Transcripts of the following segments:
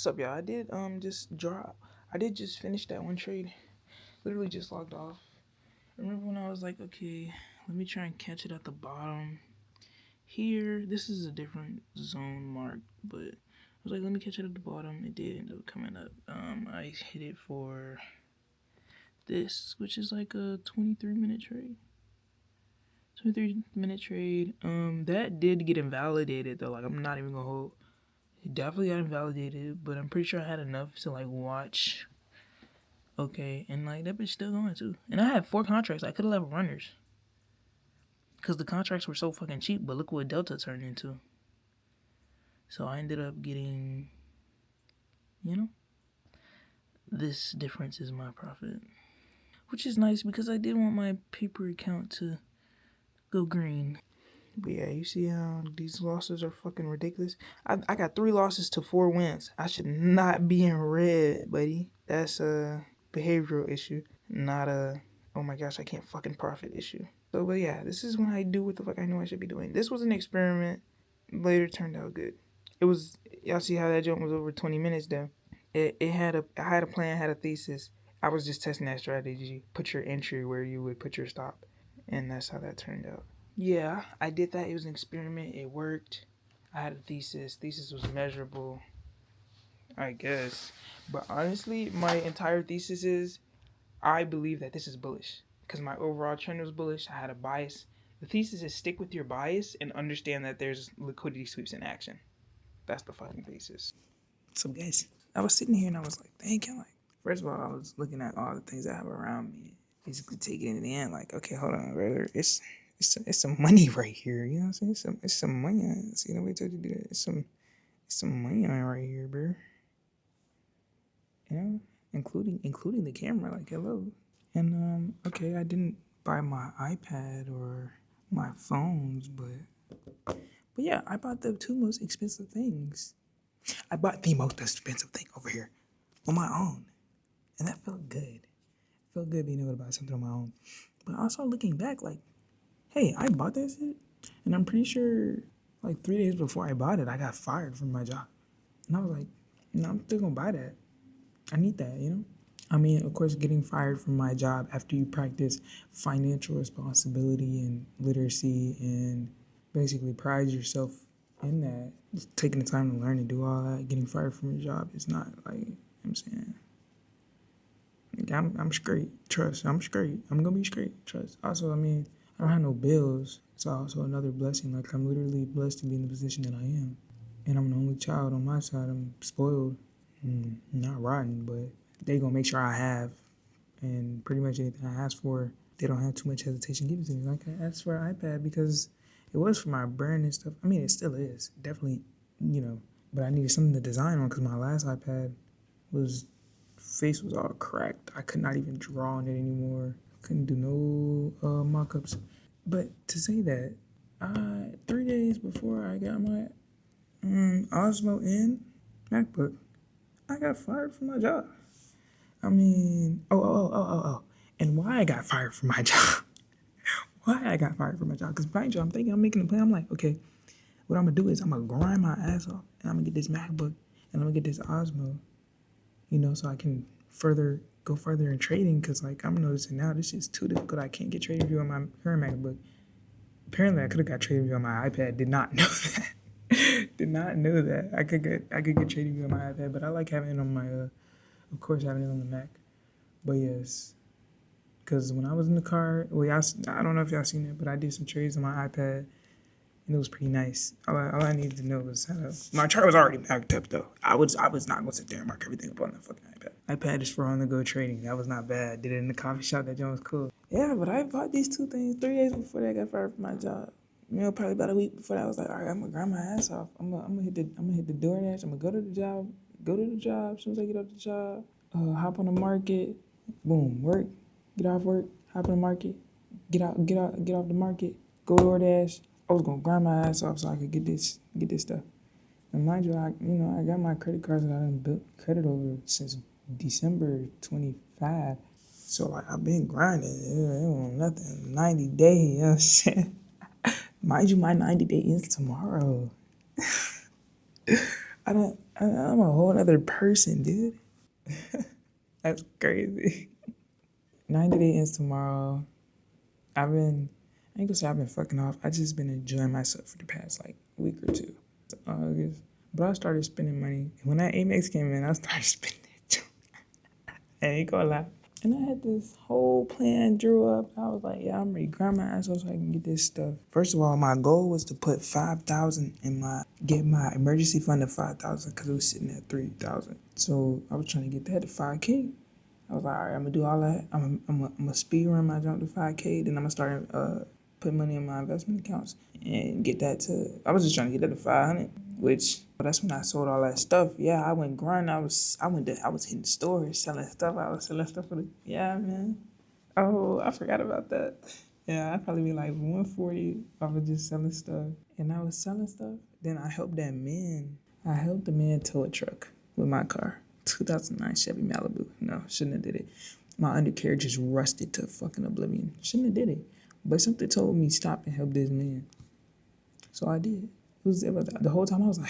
What's up, y'all? I did just finish that one trade. Literally just logged off. Remember when I was like, okay, let me try and catch it at the bottom. Here, this is a different zone mark, but I was like, let me catch it at the bottom. It did end up coming up. I hit it for this, which is like a 23-minute trade. 23-minute trade. That did get invalidated though. Like, I'm not even gonna hold. It definitely got invalidated, but I'm pretty sure I had enough to like watch. Okay, and like that bitch still going too. And I had 4 contracts. I could have left runners. Because the contracts were so fucking cheap, but look what Delta turned into. So I ended up getting, this difference is my profit. Which is nice because I did want my paper account to go green. But yeah, you see how these losses are fucking ridiculous? I got 3 losses to 4 wins. I should not be in red, buddy. That's a behavioral issue, not a, oh my gosh, I can't fucking profit issue. So, but yeah, this is when I do what the fuck I know I should be doing. This was an experiment. Later turned out good. It was, y'all see how that jump was over 20 minutes though? I had a plan, had a thesis. I was just testing that strategy. Put your entry where you would put your stop. And that's how that turned out. Yeah, I did that. It was an experiment. It worked. I had a thesis. Thesis was measurable, I guess. But honestly, my entire thesis is I believe that this is bullish. Because my overall trend was bullish. I had a bias. The thesis is stick with your bias and understand that there's liquidity sweeps in action. That's the fucking thesis. So guys, I was sitting here and I was like, dang, can I? First of all, I was looking at all the things I have around me. Basically taking it in like, okay, hold on, brother. It's some money right here. You know what I'm saying? It's some money. See, nobody told you to do that. It's some money on right here, bro. You know, including the camera. Like, hello. And okay, I didn't buy my iPad or my phones, but yeah, I bought the 2 most expensive things. I bought the most expensive thing over here on my own, and that felt good. It felt good being able to buy something on my own. But also looking back, like, hey, I bought that shit, and I'm pretty sure like 3 days before I bought it, I got fired from my job, and I was like, no, I'm still gonna buy that. I need that, you know. I mean, of course, getting fired from my job after you practice financial responsibility and literacy and basically pride yourself in that, just taking the time to learn and do all that, getting fired from your job is not like, you know what I'm saying. Like, I'm straight, trust. I'm straight. I'm gonna be straight, trust. Also, I mean, I don't have no bills. It's also another blessing. Like, I'm literally blessed to be in the position that I am. And I'm the only child on my side. I'm spoiled. Not rotten, but they gonna make sure I have. And pretty much anything I ask for, they don't have too much hesitation giving to me. Like, I asked for an iPad because it was for my brand and stuff. I mean, it still is. Definitely, but I needed something to design on because my last iPad face was all cracked. I could not even draw on it anymore. Couldn't do no mock-ups. But to say that, 3 days before I got my Osmo and MacBook, I got fired from my job. I mean, oh. And why I got fired from my job. Because mind you, I'm making a plan. I'm like, okay, what I'm going to do is I'm going to grind my ass off. And I'm going to get this MacBook. And I'm going to get this Osmo. So I can go further in trading. Because, like, I'm noticing now this is too difficult. I can't get trading view on my current MacBook. Apparently, I could have got trading view on my iPad. Did not know that. Did not know that. I could get trading view on my iPad. But I like having it on my, of course, having it on the Mac. But yes, because when I was in the car, I don't know if y'all seen it, but I did some trades on my iPad, and it was pretty nice. All I needed to know was my chart was already backed up though. I was not gonna sit there and mark everything up on the fucking iPad. iPad is for on the go trading. That was not bad. Did it in the coffee shop. That joint was cool. Yeah, but I bought these 2 things 3 days before I got fired from my job. Probably about a week before that, I was like, all right, I'm gonna grind my ass off. I'm gonna hit the DoorDash. I'm gonna go to the job. As soon as I get off the job, hop on the market. Boom, work, get off work, hop in the market, get off the market, go to DoorDash. I was gonna grind my ass off so I could get this stuff. And mind you, I got my credit cards that I done built credit over since December 25. So like I've been grinding, it wasn't nothing. 90 days, you know what I'm saying? Mind you, my 90 day ends tomorrow. I'm a whole other person, dude. That's crazy. 90 Day ends tomorrow. I ain't gonna say I've been fucking off. I just been enjoying myself for the past like week or two. August. But I started spending money. When that Amex came in, I started spending it too. I ain't gonna lie. And I had this whole plan drew up. I was like, yeah, I'm ready to grind my ass off so I can get this stuff. First of all, my goal was to put 5,000 get my emergency fund to 5,000 because it was sitting at 3,000. So I was trying to get that to 5K. I was like, all right, I'm gonna do all that. I'm gonna speed run my jump to 5K. Then I'm gonna start putting money in my investment accounts and get that to. I was just trying to get that to 500, which that's when I sold all that stuff. Yeah, I went grind. I was hitting stores selling stuff. I was selling stuff for the man. Oh, I forgot about that. Yeah, I'd probably be like 140 I was just selling stuff. And I was selling stuff. Then I helped that man. I helped the man tow a truck with my car. 2009 Chevy Malibu. No, shouldn't have did it. My undercarriage just rusted to fucking oblivion. Shouldn't have did it. But something told me stop and help this man. So I did. It was the whole time I was like,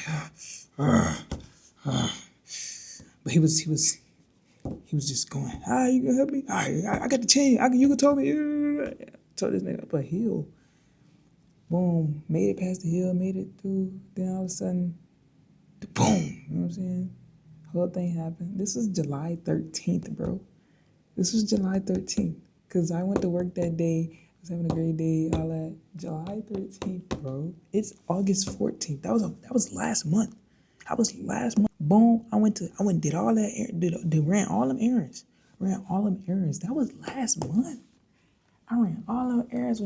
but he was just going, you gonna help me? I got the chain. You can tell me. Told this nigga up a hill. Boom. Made it past the hill, made it through. Then all of a sudden, boom. You know what I'm saying? Whole thing happened. This was July 13th, bro. This was July 13th. Because I went to work that day. I was having a great day, all that. July 13th, bro. It's August 14th. That was last month. Boom. I went and did all that, ran all them errands. That was last month. I ran all them errands,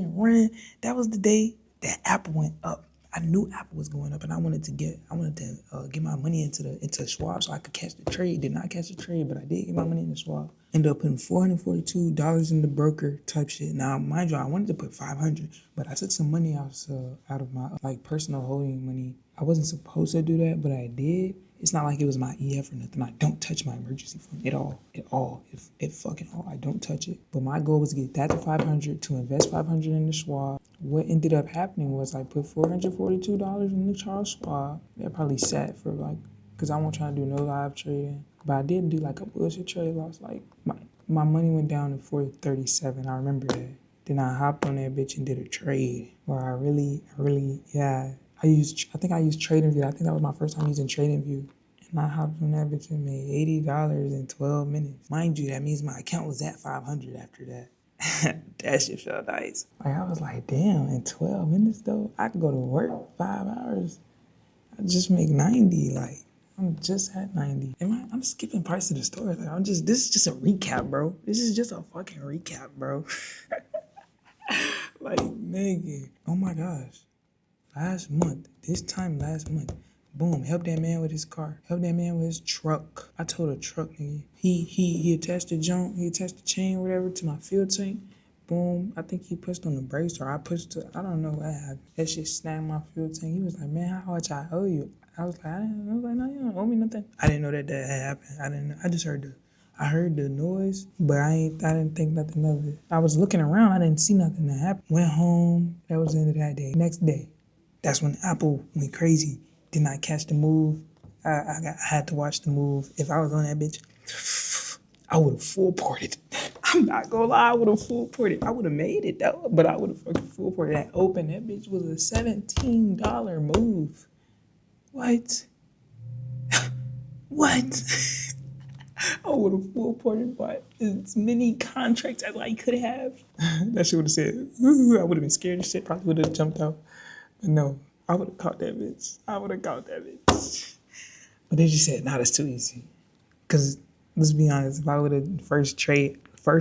That was the day that Apple went up. I knew Apple was going up, and I wanted to get my money into Schwab so I could catch the trade. Did not catch the trade, but I did get my money into Schwab. Ended up putting $442 in the broker type shit. Now, mind you, I wanted to put $500, but I took some money out of my like personal holding money. I wasn't supposed to do that, but I did. It's not like it was my EF or nothing. I don't touch my emergency fund at all. It fucking all. I don't touch it. But my goal was to get that to 500, to invest 500 in the Schwab. What ended up happening was I put $442 in the Charles Schwab. That probably sat for because I wasn't trying to do no live trading. But I did do like a bullshit trade loss. Like my money went down to 437. I remember that. Then I hopped on that bitch and did a trade where I really, yeah. I think I used TradingView. I think that was my first time using TradingView. And I hopped on that bitch and made $80 in 12 minutes. Mind you, that means my account was at 500 after that. That shit felt nice. Like, I was like, damn, in 12 minutes though, I could go to work 5 hours. I just make 90. Like, I'm just at 90. I'm skipping parts of the story. Like, this is just a recap, bro. This is just a fucking recap, bro. Like, nigga. Oh my gosh. Last month, boom, help that man with his car. Help that man with his truck. I told a truck nigga. He attached the chain or whatever to my fuel tank. Boom, I think he pushed on the brakes or I pushed I don't know what happened. That shit snagged my fuel tank. He was like, man, how much I owe you? I was like, no, you don't owe me nothing. I didn't know that had happened. I didn't know. I just heard the noise, but I didn't think nothing of it. I was looking around, I didn't see nothing that happened. Went home, that was the end of that day. Next day, that's when Apple went crazy. Did not catch the move. I had to watch the move. If I was on that bitch, I would have full ported. I'm not gonna lie, I would have full ported. I would have made it though, but I would have fucking full ported. That bitch was a $17 move. What? What? I would have full ported by as many contracts as I could have. That shit would have said, ooh, I would have been scared as shit. Probably would have jumped out. But no, I would have caught that bitch. But they just said, nah, that's too easy. Because let's be honest, if I would have first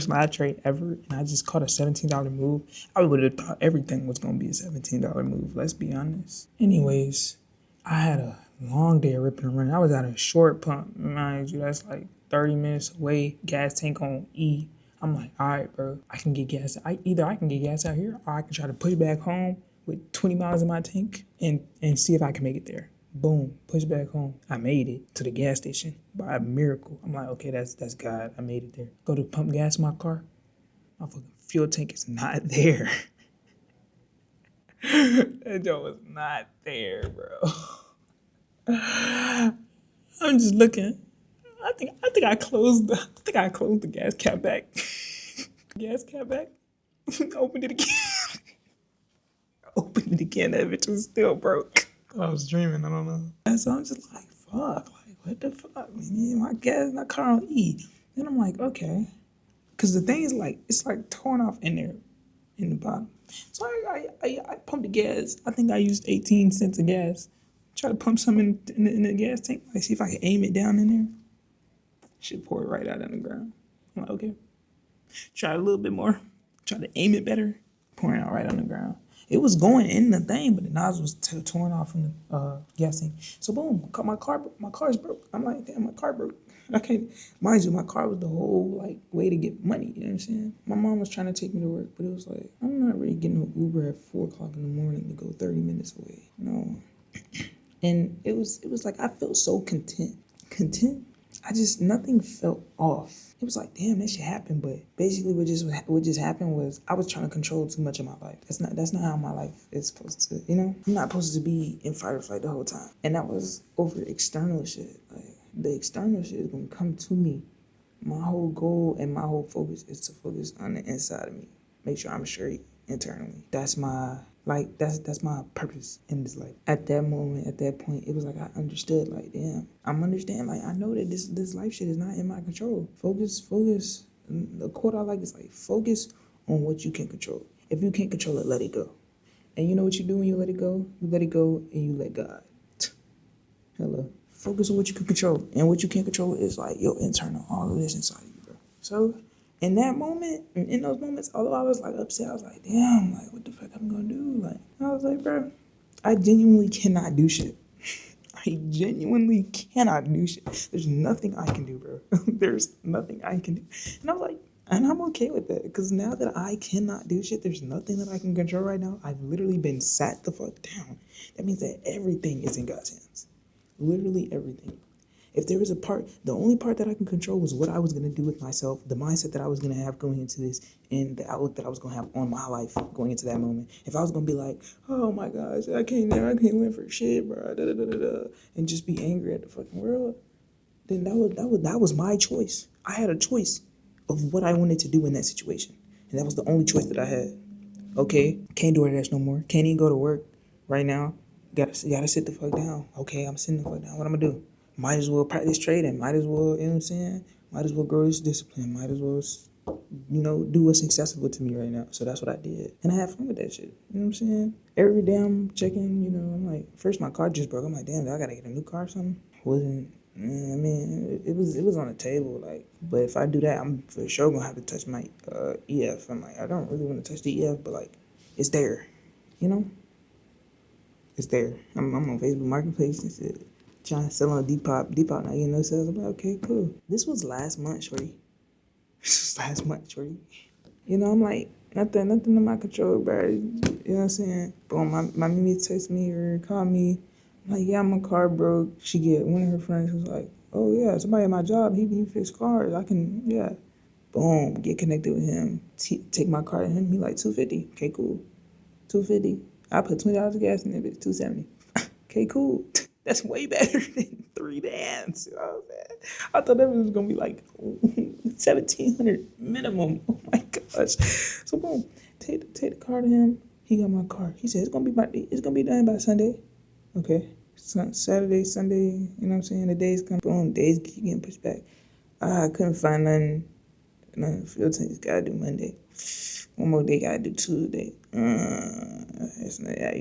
live trade ever, and I just caught a $17 move, I would have thought everything was going to be a $17 move. Let's be honest. Anyways, I had a long day of ripping and running. I was at a short pump. Mind you, that's like 30 minutes away, gas tank on E. I'm like, all right, bro, I can get gas. Either I can get gas out here or I can try to push back home with 20 miles in my tank and see if I can make it there. Boom, push back home. I made it to the gas station by a miracle. I'm like, okay, that's God. I made it there. Go to pump gas in my car. My fucking fuel tank is not there. That joint was not there, bro. I'm just looking. I think I closed the gas cap back. Gas cap back. Opened it again. Opened it again. That bitch was still broke. I was dreaming. I don't know. And so I'm just like, fuck. Like, what the fuck? Man, my car on E. Then I'm like, okay. Because the thing is, like, it's like torn off in there, in the bottom. So I pumped the gas. I think I used 18 cents of gas. Try to pump some in the gas tank. Like, see if I can aim it down in there. Shit pour it right out on the ground. I'm like, okay. Try a little bit more. Try to aim it better. Pouring out right on the ground. It was going in the thing, but the nozzle was torn off from the gas tank. So boom, my car's broke. I'm like, damn, my car broke. I can't. Mind you, my car was the whole like way to get money. You know what I'm saying? My mom was trying to take me to work, but it was like I'm not really getting no Uber at 4 o'clock in the morning to go 30 minutes away. No. And it was like I felt so content. Content? I just nothing felt off. It was like, damn, that shit happened. But basically what just happened was I was trying to control too much of my life. That's not how my life is supposed to, you know? I'm not supposed to be in fight or flight the whole time. And that was over external shit. Like the external shit is gonna come to me. My whole goal and my whole focus is to focus on the inside of me. Make sure I'm straight internally. That's my purpose in this life. At that moment, at that point, it was like I understood, like, damn, I'm understanding, like, I know that this life shit is not in my control. Focus. The quote I like is like, focus on what you can control. If you can't control it, let it go. And you know what you do when you let it go? You let it go and you let God. Hello. Focus on what you can control. And what you can't control is like your internal, all of this inside of you, bro. So in that moment, in those moments, although I was like upset, I was like, damn, like what the fuck I'm gonna do? Like I was like, bro, I genuinely cannot do shit. I genuinely cannot do shit. There's nothing I can do, bro. There's nothing I can do. And I was like, and I'm okay with that. Because now that I cannot do shit, there's nothing that I can control right now. I've literally been sat the fuck down. That means that everything is in God's hands. Literally everything. If there was a part, the only part that I can control was what I was going to do with myself, the mindset that I was going to have going into this, and the outlook that I was going to have on my life going into that moment. If I was going to be like, oh my gosh, I can't win for shit, bro, da, da, da, da, da, and just be angry at the fucking world, then that was my choice. I had a choice of what I wanted to do in that situation. And that was the only choice that I had. Okay, can't do DoorDash no more. Can't even go to work right now. Gotta sit the fuck down. Okay, I'm sitting the fuck down. What I'm gonna do? Might as well practice trading. Might as well, you know what I'm saying? Might as well grow this discipline. Might as well, do what's accessible to me right now. So that's what I did. And I had fun with that shit. You know what I'm saying? Every day I'm checking, I'm like, first my car just broke. I'm like, damn, I gotta get a new car or something. It was on the table, like, but if I do that, I'm for sure gonna have to touch my EF. I'm like, I don't really want to touch the EF, but like, it's there, you know, it's there. I'm on Facebook Marketplace and shit, trying to sell on Depop not getting no sales. I'm like, okay, cool. This was last month, shorty. This was last month, shorty. I'm like, nothing in my control, bro. You know what I'm saying? Boom, my mimi text me or call me. I'm like, yeah, my car broke. One of her friends was like, oh yeah, somebody at my job, he fix cars. I can, yeah. Boom, get connected with him. Take my car to him. He like $250. Okay, cool. $250. I put $20 of gas in it, bitch. $270. Okay, cool. That's way better than 3 bands. You know what I'm saying? I thought that was gonna be like 1,700 minimum. Oh my gosh. So boom, take the car to him. He got my car. He said it's gonna be done by Sunday. Okay. Saturday, Sunday, you know what I'm saying? The days come, boom, days keep getting pushed back. I couldn't find nothing field tanks. Gotta do Monday. One more day, gotta do Tuesday. You're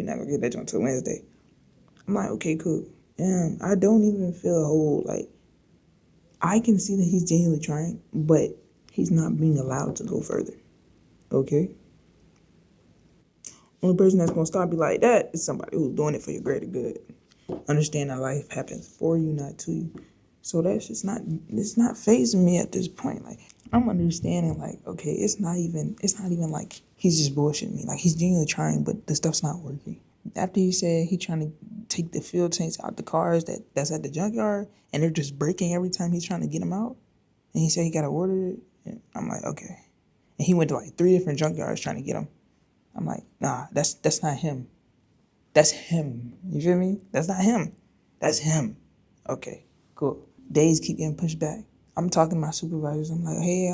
not gonna get that joint until Wednesday. I'm like, okay, cool. Damn, I don't even feel a whole, like, I can see that he's genuinely trying, but he's not being allowed to go further. Okay? Only person that's gonna stop you like that is somebody who's doing it for your greater good. Understand that life happens for you, not to you. So that's just it's not phasing me at this point. Like, I'm understanding, like, okay, it's not even like he's just bullshitting me. Like, he's genuinely trying, but the stuff's not working. After he said he trying to take the fuel tanks out the cars that's at the junkyard, and they're just breaking every time he's trying to get them out, and he said he got to order it, and I'm like, okay. And he went to like 3 different junkyards trying to get them. I'm like, nah, that's not him. That's him. You feel me? That's not him. That's him. Okay, cool. Cool. Days keep getting pushed back. I'm talking to my supervisors. I'm like, hey,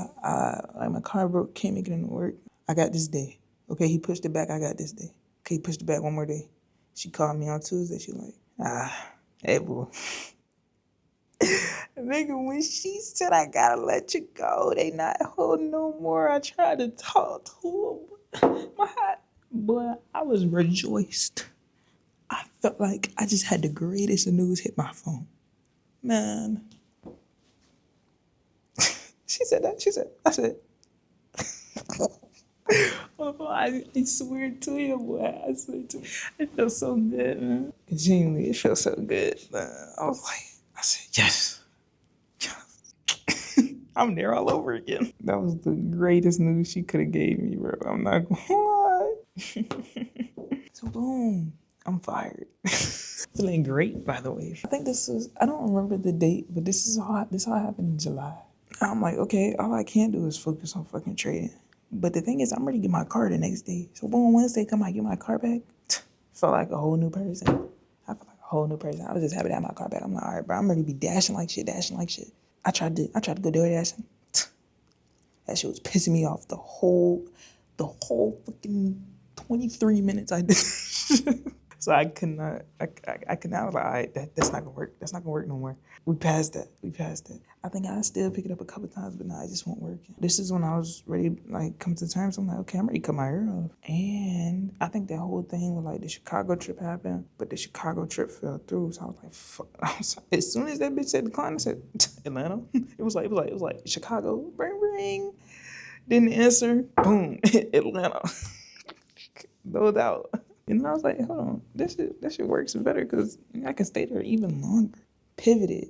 like my car broke, can't make it into work. I got this day. Okay, he pushed it back. I got this day. Okay, he pushed it back one more day. She called me on Tuesday. She like, hey, boo. Nigga, when she said I gotta let you go, they not holding no more. I tried to talk to him. Boy, I was rejoiced. I felt like I just had the greatest news hit my phone. Man. She said that. I said, oh, I swear to you, boy. I swear to you. It feels so good, man. Genuinely, it feels so good, man. I said, yes. I'm there all over again. That was the greatest news she could have gave me, bro. I'm not gonna lie. So boom, I'm fired. Feeling great, by the way. I think I don't remember the date, but this all happened in July. I'm like, okay, all I can do is focus on fucking trading. But the thing is, I'm ready to get my car the next day. So boom, Wednesday, come I get my car back. Felt like a whole new person. I felt like a whole new person. I was just happy to have my car back. I'm like, all right, bro, I'm ready to be dashing like shit. I tried to go do it dashing. That shit was pissing me off the whole fucking 23 minutes I did. So I could not. I could not. I was like, all right, that's not gonna work. That's not gonna work no more. We passed that. I think I still pick it up a couple times, but nah, it just won't work. This is when I was ready, like, come to terms. I'm like, okay, I'm ready to cut my hair off. And I think that whole thing with like the Chicago trip happened, but the Chicago trip fell through. So I was like, fuck. As soon as that bitch said decline, I said Atlanta. It was like Chicago. Bring ring. Didn't answer. Boom. Atlanta. No doubt. And I was like, hold on, that shit works better because I can stay there even longer. Pivoted.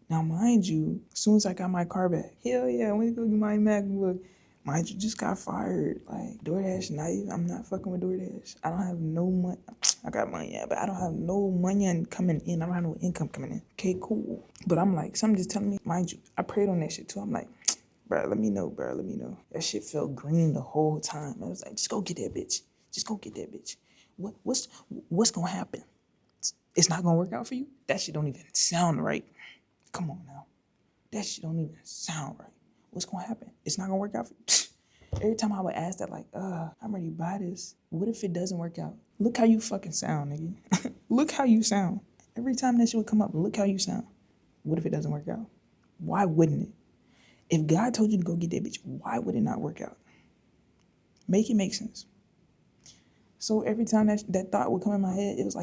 Now, mind you, as soon as I got my car back, hell yeah, I went to go get my MacBook. Mind you, just got fired. Like, DoorDash, I'm not fucking with DoorDash. I don't have no money. I got money, yeah, but I don't have no money coming in. I don't have no income coming in. Okay, cool. But I'm like, something just telling me, mind you, I prayed on that shit too. I'm like, bro, let me know. That shit felt green the whole time. I was like, just go get that bitch. What's gonna happen? It's not gonna work out for you? That shit don't even sound right. Come on now. That shit don't even sound right. What's gonna happen? It's not gonna work out for you. Every time I would ask that, like, I'm ready to buy this. What if it doesn't work out? Look how you fucking sound, nigga. Look how you sound. Every time that shit would come up, look how you sound. What if it doesn't work out? Why wouldn't it? If God told you to go get that bitch, why would it not work out? Make it make sense. So every time that thought would come in my head, it was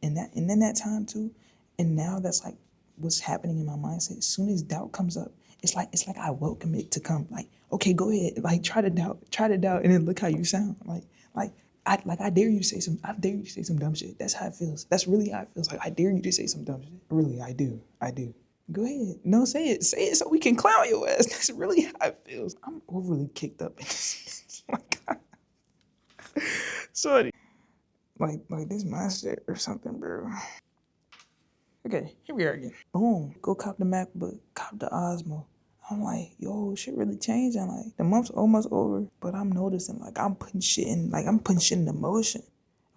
in that time too, and now that's like what's happening in my mindset. As soon as doubt comes up, it's like I welcome it to come. Like, okay, go ahead, like try to doubt, and then look how you sound. I dare you to say some dumb shit. That's how it feels. That's really how it feels. Like I dare you to say some dumb shit. Really, I do. Go ahead. No, say it so we can clown your ass. That's really how it feels. I'm overly kicked up in this. Oh my God. Sorry. Like this my shit or something, bro. Okay, here we are again. Boom. Go cop the MacBook. Cop the Osmo. I'm like, yo, shit really changing. Like the month's almost over, but I'm noticing like I'm putting shit into motion.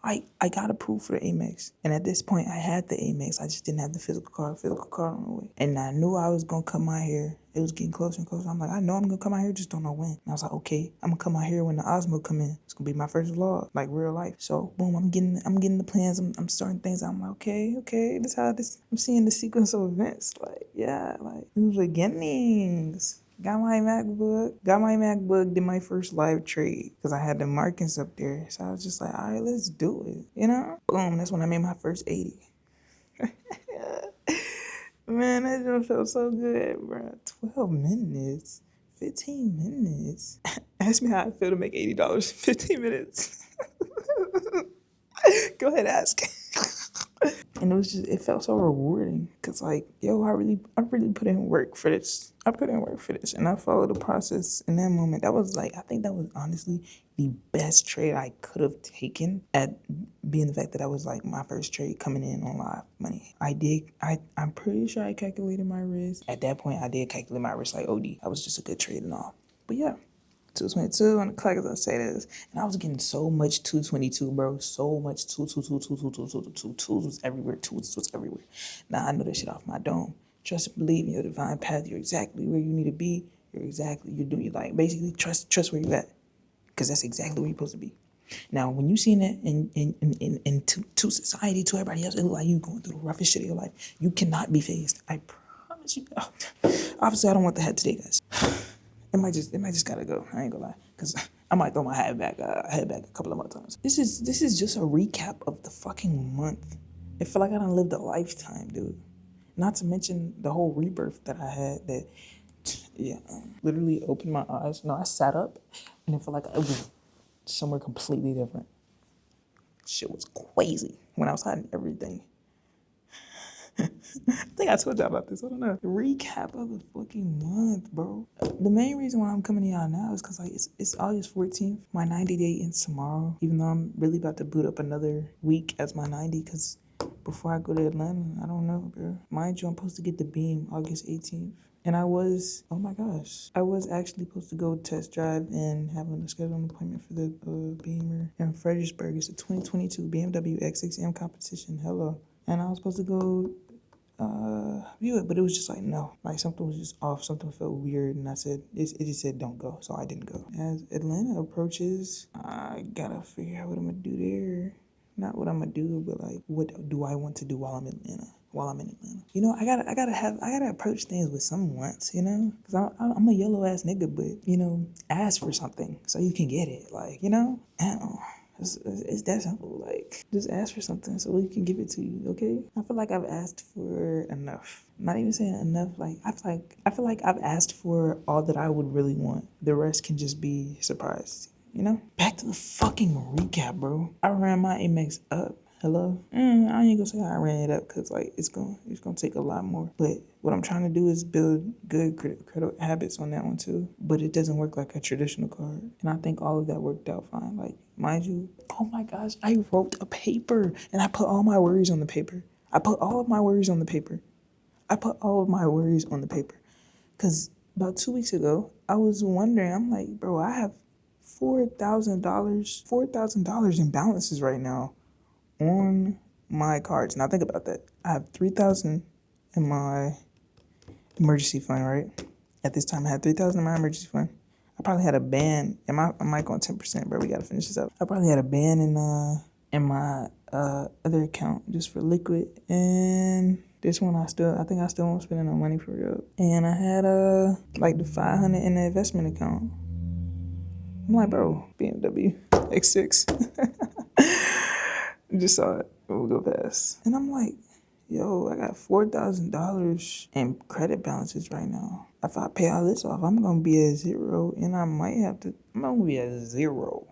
I got approved for the Amex. And at this point, I had the Amex. I just didn't have the physical card on the way. And I knew I was going to cut my hair. It was getting closer and closer. I'm like, I know I'm going to cut my hair, just don't know when. And I was like, okay, I'm going to cut my hair when the Osmo come in. It's going to be my first vlog, like real life. So, boom, I'm getting the plans. I'm starting things. I'm like, okay, I'm seeing the sequence of events. Like, yeah, like, new beginnings. Got my MacBook, did my first live trade because I had the markings up there. So I was just like, all right, let's do it. You know? Boom, that's when I made my first 80. Man, that just felt so good, bro. 12 minutes, 15 minutes. Ask me how I feel to make $80 in 15 minutes. Go ahead, ask. And it felt so rewarding because like, yo, I really put in work for this. And I followed the process in that moment. I think that was honestly the best trade I could have taken at being the fact that I was like my first trade coming in on live money. I'm pretty sure I calculated my risk. At that point, I did calculate my risk like OD. I was just a good trade and all. But yeah. 222 on the clock as I say this. And I was getting so much 222, bro. So much 222 was everywhere. Twos was everywhere. Now I know that shit off my dome. Trust and believe in your divine path. You're exactly where you need to be. You're doing, like, basically trust where you're at. Because that's exactly where you're supposed to be. Now, when you seen that to society, to everybody else, it look like you going through the roughest shit of your life. You cannot be phased. I promise you. Oh, obviously, I don't want the hat today, guys. It might just gotta go. I ain't gonna lie, cause I might throw my hat back a couple of more times. This is just a recap of the fucking month. It feel like I done lived a lifetime, dude. Not to mention the whole rebirth that I had. That, yeah, literally opened my eyes. No, I sat up, and it felt like I was somewhere completely different. Shit was crazy when I was hiding everything. I think I told y'all about this. I don't know. Recap of the fucking month, bro. The main reason why I'm coming to y'all now is because, like, it's August 14th. My 90 day ends tomorrow. Even though I'm really about to boot up another week as my 90, because before I go to Atlanta, I don't know, bro. Mind you, I'm supposed to get the beam August 18th. And oh my gosh, I was actually supposed to go test drive and have a scheduled appointment for the Beamer in Fredericksburg. It's a 2022 BMW X6M competition. Hello. And I was supposed to go view it, but it was just like, no, like something was just off, something felt weird, and it just said don't go, so I didn't go. As Atlanta approaches, I gotta figure out what I'm gonna do there. Not what I'm gonna do, but like, what do I want to do while I'm in Atlanta? You know, I gotta approach things with some once, you know, because I'm a yellow ass nigga, but, you know, ask for something so you can get it, like, you know. It's that simple. Like, just ask for something so we can give it to you, okay? I feel like I've asked for enough. Not even saying enough. Like, I feel like I've asked for all that I would really want. The rest can just be surprised, you know? Back to the fucking recap, bro. I ran my Amex up. Hello? I ain't gonna say I ran it up because, like, it's gonna take a lot more. But what I'm trying to do is build good credit habits on that one too. But it doesn't work like a traditional card. And I think all of that worked out fine. Like, mind you, oh my gosh, I wrote a paper and I put all my worries on the paper. Because about 2 weeks ago, I was wondering, I'm like, bro, I have $4,000 in balances right now on my cards. Now think about that. I have 3,000 in my emergency fund, right? At this time, I had 3,000 in my emergency fund. I probably had a band. I might go on 10%, bro. We gotta finish this up. I probably had a band in my other account just for liquid, and this one I think I still won't spend no money for real. And I had like the 500 in the investment account. I'm like, bro, BMW X6. Just saw it. We'll go past. And I'm like, yo, I got $4,000 in credit balances right now. If I pay all this off, I'm gonna be at zero, and I'm gonna be at zero.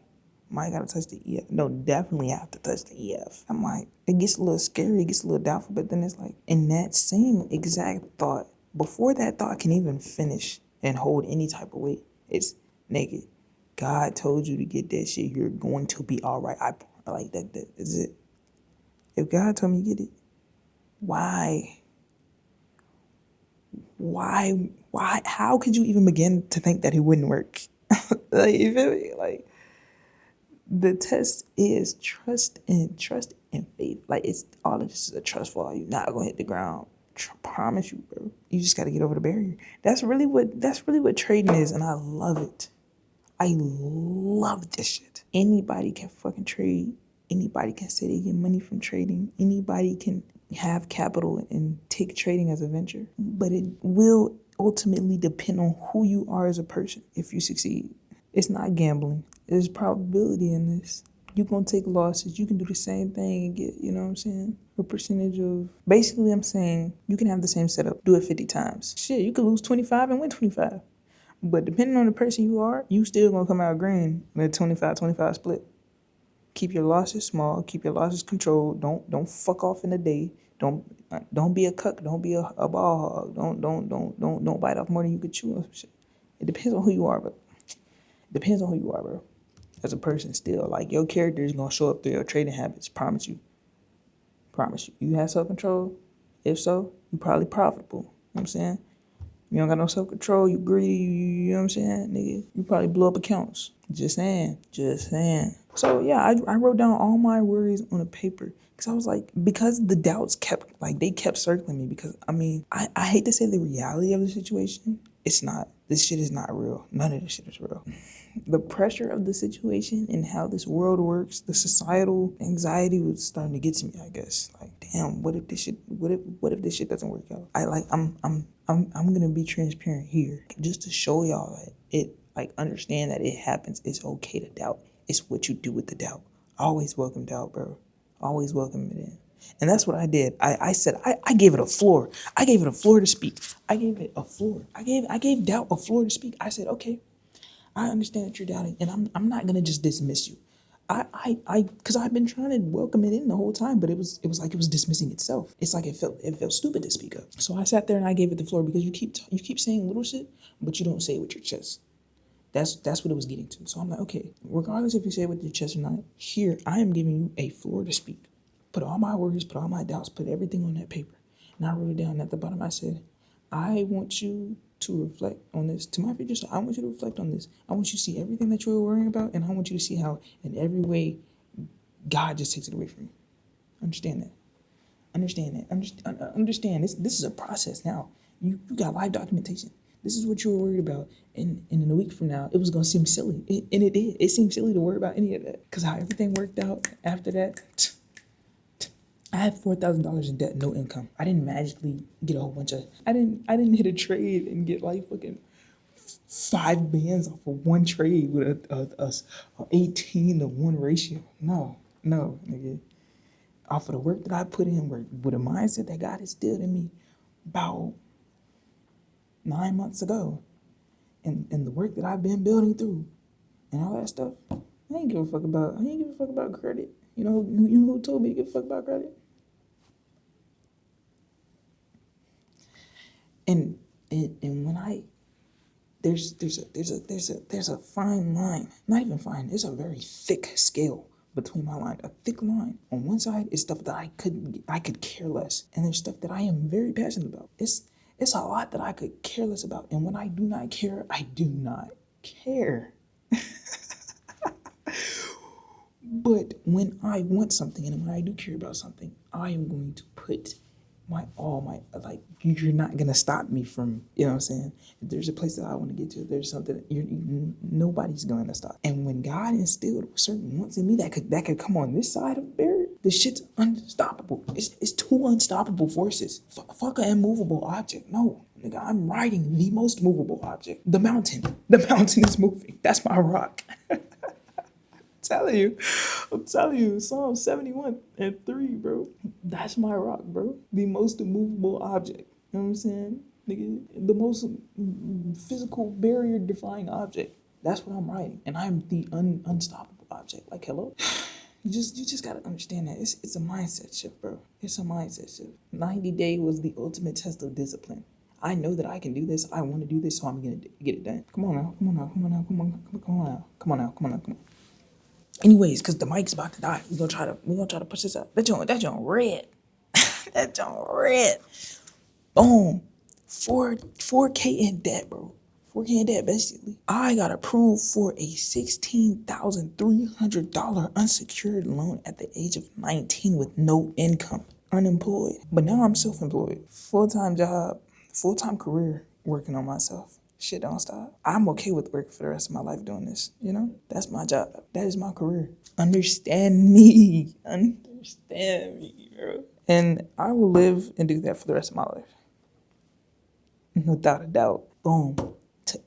Might gotta touch the EF. No, definitely have to touch the EF. I'm like, it gets a little scary, it gets a little doubtful, but then it's like, in that same exact thought, before that thought can even finish and hold any type of weight, it's naked. God told you to get that shit. You're going to be all right. I like that. That is it. If God told me to get it, why? How could you even begin to think that it wouldn't work? Like, you feel me? Like, the test is trust and faith. Like, it's all of this is a trust fall. You're not gonna hit the ground. Promise you, bro. You just gotta get over the barrier. That's really what trading is, and I love it. I love this shit. Anybody can fucking trade. Anybody can say they get money from trading. Anybody can have capital and take trading as a venture. But it will ultimately depend on who you are as a person if you succeed. It's not gambling. There's probability in this. You're going to take losses. You can do the same thing and get, you know what I'm saying, a percentage of... Basically, I'm saying you can have the same setup. Do it 50 times. Shit, you could lose 25 and win 25. But depending on the person you are, you still going to come out green with a 25-25 split. Keep your losses small. Keep your losses controlled. Don't fuck off in the day. Don't be a cuck. Don't be a ball hog. Don't bite off more than you could chew on some shit. It depends on who you are, bro. As a person still. Like, your character is going to show up through your trading habits. Promise you. You have self-control? If so, you're probably profitable. You know what I'm saying? You don't got no self-control, you greedy, you know what I'm saying, nigga? You probably blow up accounts. Just saying. Just saying. So yeah, I wrote down all my worries on a paper. Cause I was like, because the doubts kept, like, they kept circling me. Because I mean, I hate to say the reality of the situation. It's not. This shit is not real. None of this shit is real. The pressure of the situation and how this world works, the societal anxiety was starting to get to me, I guess. Like, damn, what if this shit doesn't work out? I'm gonna be transparent here. Just to show y'all that it, like, understand that it happens. It's okay to doubt. It's what you do with the doubt. Always welcome doubt, bro. Always welcome it in. And that's what I did. I said I gave it a floor. I gave it a floor to speak. I gave it a floor. I gave doubt a floor to speak. I said, okay, I understand that you're doubting, and I'm not gonna just dismiss you. Because I've been trying to welcome it in the whole time, but it was like it was dismissing itself. It's like it felt stupid to speak up. So I sat there and I gave it the floor because you keep saying little shit, but you don't say it with your chest. That's what it was getting to. So I'm like, okay, regardless if you say it with your chest or not, here I am giving you a floor to speak. Put all my worries, put all my doubts, put everything on that paper. And I wrote it down. At the bottom I said, I want you to reflect on this. To my future self, I want you to reflect on this. I want you to see everything that you were worrying about, and I want you to see how in every way God just takes it away from you. Understand that. Understand that. Understand this is a process now. You got live documentation. This is what you were worried about. And in a week from now, it was going to seem silly. And it did. It seemed silly to worry about any of that. Because how everything worked out after that, I had $4,000 in debt, no income. I didn't magically get a whole bunch of. I didn't hit a trade and get like fucking 5 bands off of one trade with a 18-to-1 ratio. No, nigga. Off of the work that I put in, with a mindset that God instilled in me about 9 months ago, and the work that I've been building through, and all that stuff. I ain't give a fuck about credit. You know who told me to give a fuck about credit? And when I there's a fine line, not even fine. There's a very thick scale between my line. A thick line. On one side is stuff that I could care less, and there's stuff that I am very passionate about. It's a lot that I could care less about, and when I do not care, I do not care. But when I want something and when I do care about something, I am going to put like, you're not going to stop me from, you know what I'm saying? If there's a place that I want to get to, if there's something, nobody's going to stop. And when God instilled certain wants in me that could come on this side of the barrier, this shit's unstoppable. It's two unstoppable forces. Fuck an immovable object. No, nigga, I'm riding the most movable object. The mountain. The mountain is moving. That's my rock. I'm telling you, Psalm 71:3, bro. That's my rock, bro. The most immovable object. You know what I'm saying? Nigga, the most physical barrier defying object. That's what I'm writing. And I'm the unstoppable object. Like, hello? You just gotta understand that. It's a mindset shift, bro. It's a mindset shift. 90-day was the ultimate test of discipline. I know that I can do this. I want to do this, so I'm gonna get it done. Come on now. Anyways, because the mic's about to die, we're gonna try to push this up. That joint red. That joint red. Boom. 4K in debt, bro. 4K in debt, basically. I got approved for a $16,300 unsecured loan at the age of 19 with no income. Unemployed. But now I'm self-employed. Full-time job, full-time career, working on myself. Shit don't stop. I'm okay with working for the rest of my life doing this, you know? That's my job. That is my career. Understand me. Understand me, bro. And I will live and do that for the rest of my life. Without a doubt. Boom.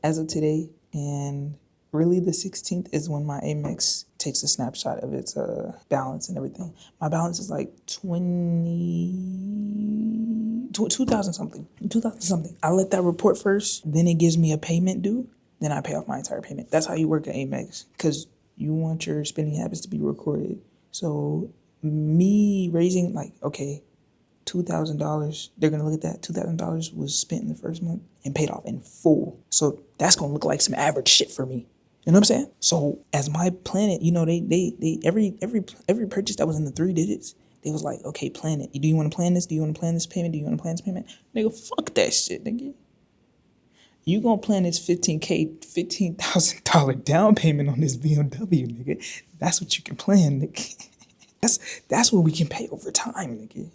As of today, and really the 16th is when my Amex takes a snapshot of its balance and everything. My balance is like 2,000 something. 2,000 something. I let that report first, then it gives me a payment due, then I pay off my entire payment. That's how you work at Amex, because you want your spending habits to be recorded. So me raising, like, okay, $2,000, they're gonna look at that. $2,000 was spent in the first month and paid off in full. So that's gonna look like some average shit for me. You know what I'm saying? So as my planet, you know, they every purchase that was in the 3 digits, they was like, okay, plan it. Do you want to plan this? Do you want to plan this payment? Do you want to plan this payment? Nigga, fuck that shit, nigga. You gonna plan this $15,000 down payment on this BMW, nigga. That's what you can plan, nigga. That's what we can pay over time, nigga.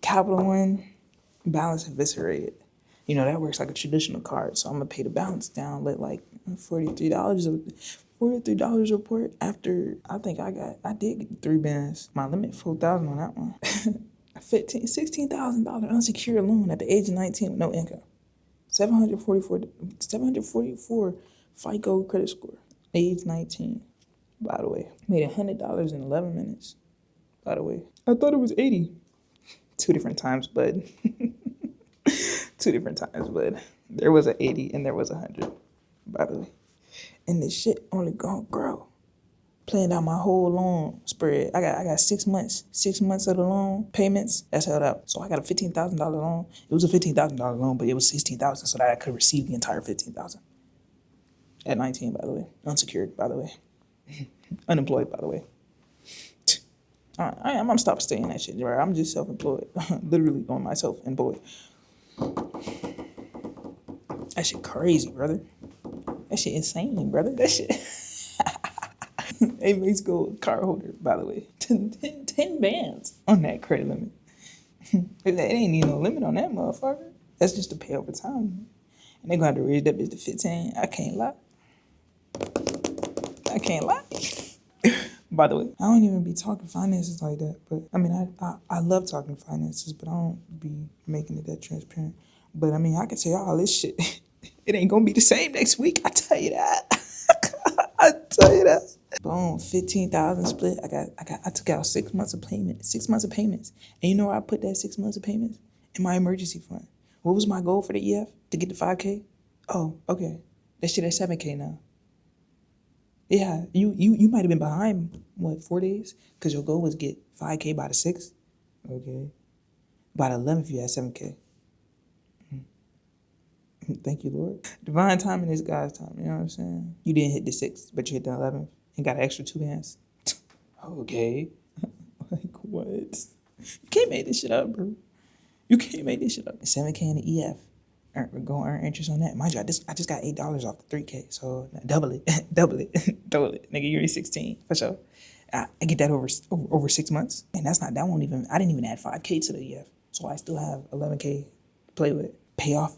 Capital One, balance eviscerated. You know, that works like a traditional card. So I'm gonna pay the balance down, but like $43 report after I did get 3 bands. My limit 4,000 on that one. $16,000 unsecured loan at the age of 19 with no income. 744 FICO credit score. Age 19, by the way. Made $100 in 11 minutes, by the way. I thought it was 80. Two different times, bud. Two different times, bud. There was an 80 and there was 100, by the way. And this shit only gonna grow. Planned out my whole loan spread. I got 6 months. 6 months of the loan payments, that's held out. So I got a $15,000 loan. It was a $15,000 loan, but it was $16,000 so that I could receive the entire $15,000. At 19, by the way. Unsecured, by the way. Unemployed, by the way. I'm gonna stop staying that shit, right? I'm just self-employed. Literally on myself employed. That shit crazy, brother. That shit insane, brother. That shit. Hey, Mexico card holder, by the way. 10 bands on that credit limit. It ain't even no limit on that motherfucker. That's just to pay over time. And they're gonna have to raise that bitch to 15. I can't lie. By the way, I don't even be talking finances like that. But I mean, I love talking finances, but I don't be making it that transparent. But I mean, I can tell y'all this shit. It ain't gonna be the same next week. I tell you that. I tell you that. Boom, 15,000 split. I took out 6 months of payment, 6 months of payments. And you know where I put that 6 months of payments? In my emergency fund. What was my goal for the EF? To get to 5K? Oh, okay. That shit at 7K now. Yeah, you might have been behind, 4 days? Because your goal was get 5K by the 6th. Okay. By the 11th, you had 7K. Thank you, Lord. Divine timing is God's time, you know what I'm saying? You didn't hit the 6th, but you hit the 11th and got an extra 2 bands. Okay. Like, what? You can't make this shit up, bro. You can't make this shit up. 7K in the EF. We're going to earn interest on that. Mind you, I just got $8 off the 3K, so double it. double it. Nigga, you're 16, for sure. I get that over 6 months. And I didn't even add 5K to the EF. So I still have 11K to play with. Pay off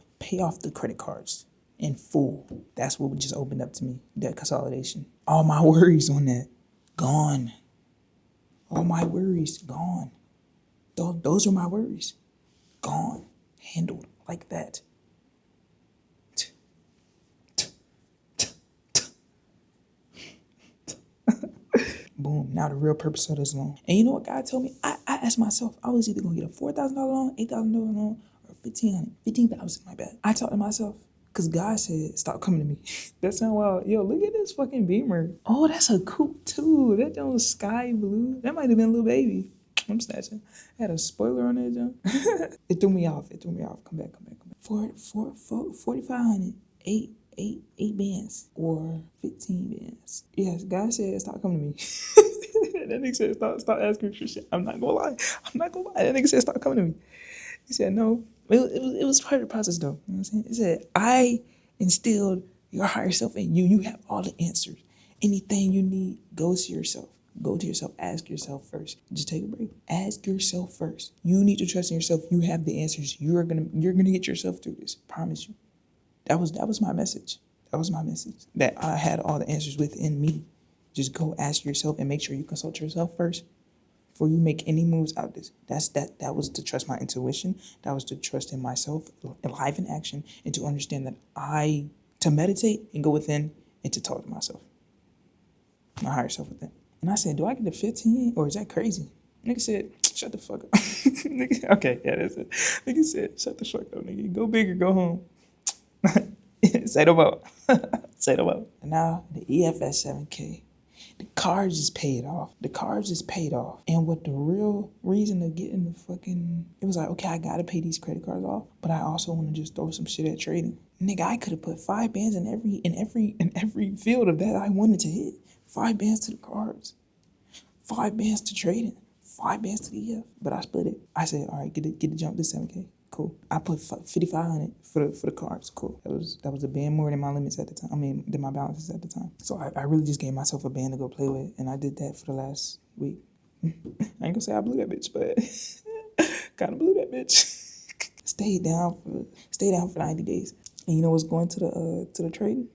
the credit cards in full. That's what just opened up to me, debt consolidation. All my worries on that, gone. All my worries, gone. Those are my worries. Gone. Handled like that. Boom. Now the real purpose of this loan. And you know what God told me? I asked myself, I was either going to get a $4,000 loan, $8,000 loan, or $15,000, my bad. I talked to myself, because God said, stop coming to me. That sound wild. Yo, look at this fucking Beamer. Oh, that's a coupe too. That joint was sky blue. That might have been a little baby. I'm snatching. I had a spoiler on that joint. It threw me off. Come back. 4,500. Eight bands or 15 bands. Yes, God said, stop coming to me. That nigga said, stop asking for shit. I'm not gonna lie. That nigga said, stop coming to me. He said, no. It was part of the process, though. You know what I'm saying? He said, I instilled your higher self in you. You have all the answers. Anything you need, go to yourself. Go to yourself. Ask yourself first. Just take a break. Ask yourself first. You need to trust in yourself. You have the answers. You're gonna get yourself through this. Promise you. That was my message. That I had all the answers within me. Just go ask yourself and make sure you consult yourself first before you make any moves out of this. That was to trust my intuition. That was to trust in myself, live in action, and to understand that to meditate and go within and to talk to myself, my higher self within. And I said, do I get the 15 or is that crazy? Nigga said, shut the fuck up. Nigga, okay, yeah, that's it. Nigga said, shut the fuck up, nigga. Go big or go home. Say the vote. Say the vote. And now the EFS 7K. The cards is paid off. And what the real reason of getting the fucking, it was like, okay, I gotta pay these credit cards off, but I also want to just throw some shit at trading. Nigga, I could have put 5 bands in every field of that I wanted to hit. 5 bands to the cards, 5 bands to trading, 5 bands to the EF. But I split it. I said, all right, get the jump to 7K. Cool. I put 5,500 for the carbs. Cool. That was a band more than my limits at the time. I mean, than my balances at the time. So I really just gave myself a band to go play with, and I did that for the last week. I ain't gonna say I blew that bitch, but kind of blew that bitch. Stayed down for 90 days. And you know what's going to the trading?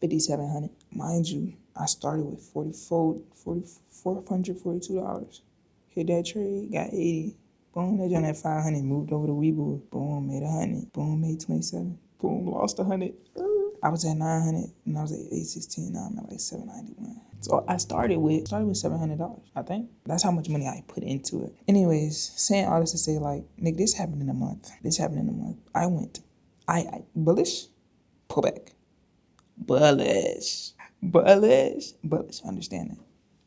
5,700. Mind you, I started with $442. Hit that trade, got 80. Boom, that joint at 500. Moved over to Weeble. Boom, made 100. Boom, made 27. Boom, lost 100. I was at 900 and I was at 816. Now I'm at like 791. So I started with $700. I think that's how much money I put into it. Anyways, saying all this to say, like, nigga, this happened in a month. I went, bullish, pull back, bullish. Understand that.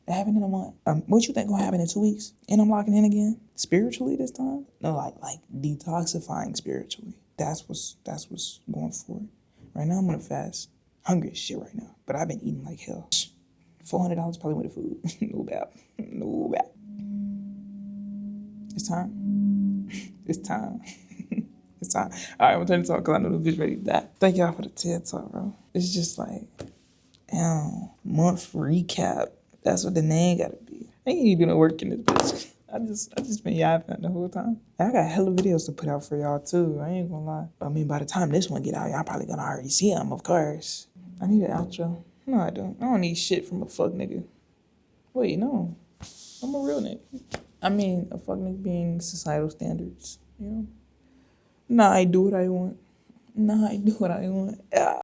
It happened in a month. What you think gonna happen in 2 weeks? And I'm locking in again spiritually this time. No, like detoxifying spiritually. That's what's going forward. Right now I'm on a fast. Hungry as shit right now. But I've been eating like hell. $400 probably went to food. No bad. It's time. It's time. It's time. All right, I'm gonna turn this off because I know the bitch ready to die. Thank y'all for the TED Talk, bro. It's just like, month recap. That's what the name gotta be. I ain't even do no work in this bitch. I just been yapping the whole time. I got hella videos to put out for y'all too. I ain't gonna lie. I mean, by the time this one get out, y'all probably gonna already see them, of course. I need an outro. No, I don't. I don't need shit from a fuck nigga. Wait, no. I'm a real nigga. I mean, a fuck nigga being societal standards, you know? Nah, I do what I want. Yeah.